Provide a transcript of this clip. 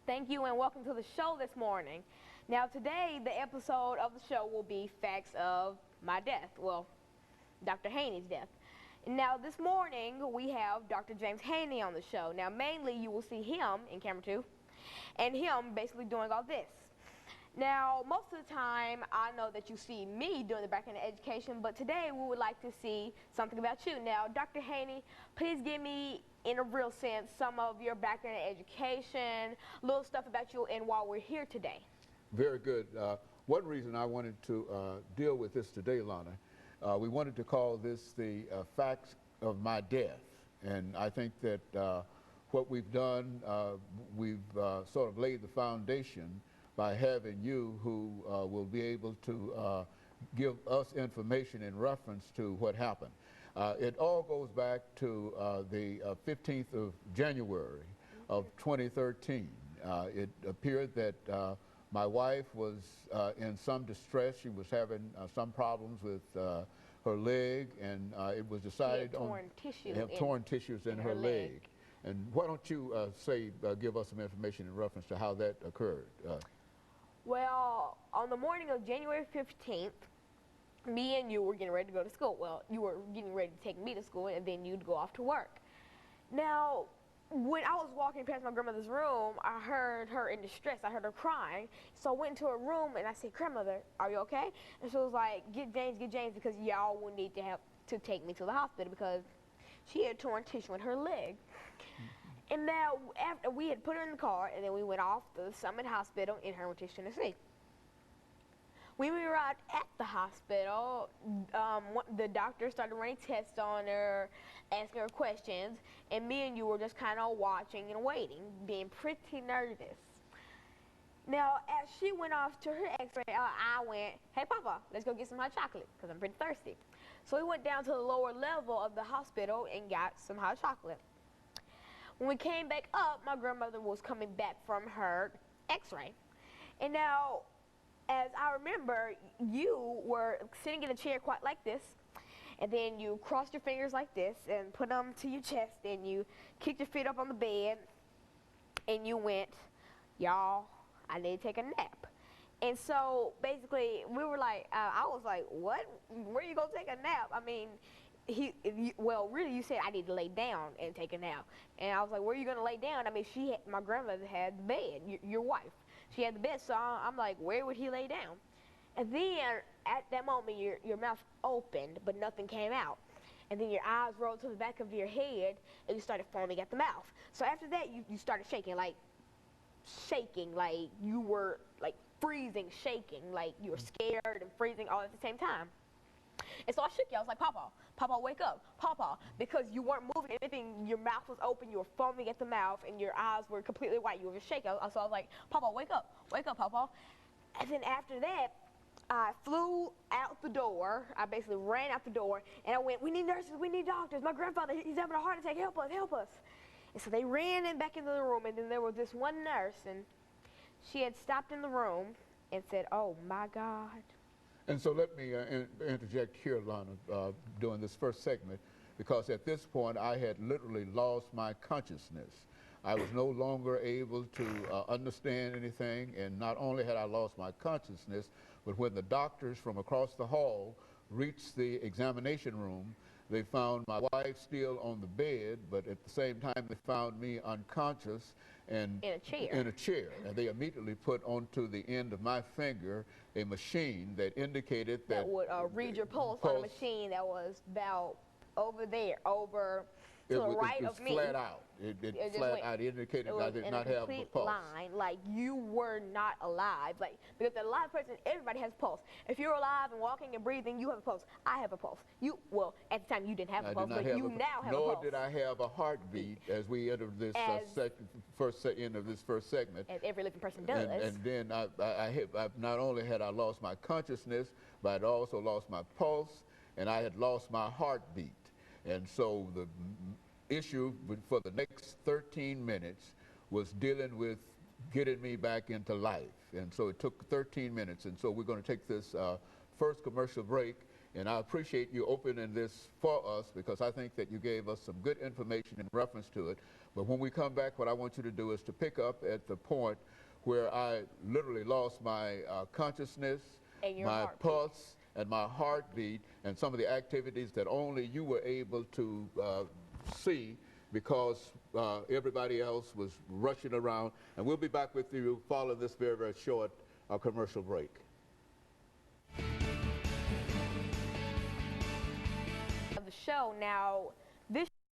Thank you and welcome to the show this morning. Now today, the episode of the show will be facts of my death. Well, Dr. Haney's death. Now this morning, we have Dr. James Haney on the show. Now mainly you will see him in camera 2 and him basically doing all this. Now most of the time, I know that you see me doing the background of education, but today we would like to see something about you. Now Dr. Haney, please give me, in a real sense, some of your background in education, little stuff about you and why we're here today. Very good. One reason I wanted to deal with this today, Lana, we wanted to call this the facts of my death. And I think that what we've done, we've sort of laid the foundation by having you who will be able to give us information in reference to what happened. It all goes back to the 15th of January of 2013. It appeared that my wife was in some distress. She was having some problems with her leg, and it was decided torn tissues in her leg. And why don't you give us some information in reference to how that occurred? Well, on the morning of January 15th, me and you were getting ready to go to school. Well, you were getting ready to take me to school, and then you'd go off to work. Now, when I was walking past my grandmother's room, I heard her in distress. I heard her crying. So I went into her room, and I said, "Grandmother, are you okay?" And she was like, get James, because y'all will need to have to take me to the hospital because she had torn tissue in her leg. And now, after we had put her in the car, and then we went off to the Summit Hospital in Hermitage, Tennessee. When we arrived at the hospital, the doctor started running tests on her, asking her questions, and me and you were just kind of watching and waiting, being pretty nervous. Now, as she went off to her x-ray, I went, "Hey, Papa, let's go get some hot chocolate, because I'm pretty thirsty." So we went down to the lower level of the hospital and got some hot chocolate. When we came back up, my grandmother was coming back from her x-ray. And now, as I remember, you were sitting in a chair quite like this, and then you crossed your fingers like this and put them to your chest, and you kicked your feet up on the bed, and you went, "Y'all, I need to take a nap." And so basically, we were like, I was like, "What? Where you gonna take a nap?" I mean, really, you said I need to lay down and take a nap. And I was like, "Where are you gonna lay down?" I mean, my grandmother had the bed, your wife. She had the bed, so I'm like, where would he lay down? And then, at that moment, your mouth opened, but nothing came out. And then your eyes rolled to the back of your head, and you started foaming at the mouth. So after that, you started shaking like you were, like, freezing, shaking, like you were scared and freezing all at the same time. And so I shook you. I was like, "Papa, wake up, Papa," because you weren't moving anything. Your mouth was open. You were foaming at the mouth, and your eyes were completely white. You were just shaking. So I was like, "Papa, wake up, Papa." And then after that, I flew out the door. I basically ran out the door, and I went, "We need nurses. We need doctors. My grandfather, he's having a heart attack. Help us, help us." And so they ran back into the room, and then there was this one nurse, and she had stopped in the room and said, "Oh, my God." And so let me interject here, Lana, during this first segment, because at this point I had literally lost my consciousness. I was no longer able to understand anything, and not only had I lost my consciousness, but when the doctors from across the hall reached the examination room, they found my wife still on the bed, but at the same time they found me unconscious and in a chair. And they immediately put onto the end of my finger a machine that indicated that would read your pulse on a machine that was about over there, to the right of me. It was flat out. It flat out indicated I did not have a pulse. Line, like you were not alive. Like, because the alive person, everybody has a pulse. If you're alive and walking and breathing, you have a pulse. I have a pulse. Well, at the time you didn't have a pulse, but you now have a pulse. Nor did I have a heartbeat as we entered this end of this first segment. As every living person does. And then I not only had I lost my consciousness, but I'd also lost my pulse, and I had lost my heartbeat. And so the issue for the next 13 minutes was dealing with getting me back into life. And so it took 13 minutes. And so we're going to take this first commercial break, And I appreciate you opening this for us because I think that you gave us some good information in reference to it. But when we come back, what I want you to do is to pick up at the point where I literally lost my consciousness, my pulse, and my heartbeat, and some of the activities that only you were able to see because everybody else was rushing around. And we'll be back with you following this very, very short commercial break. Of the show now,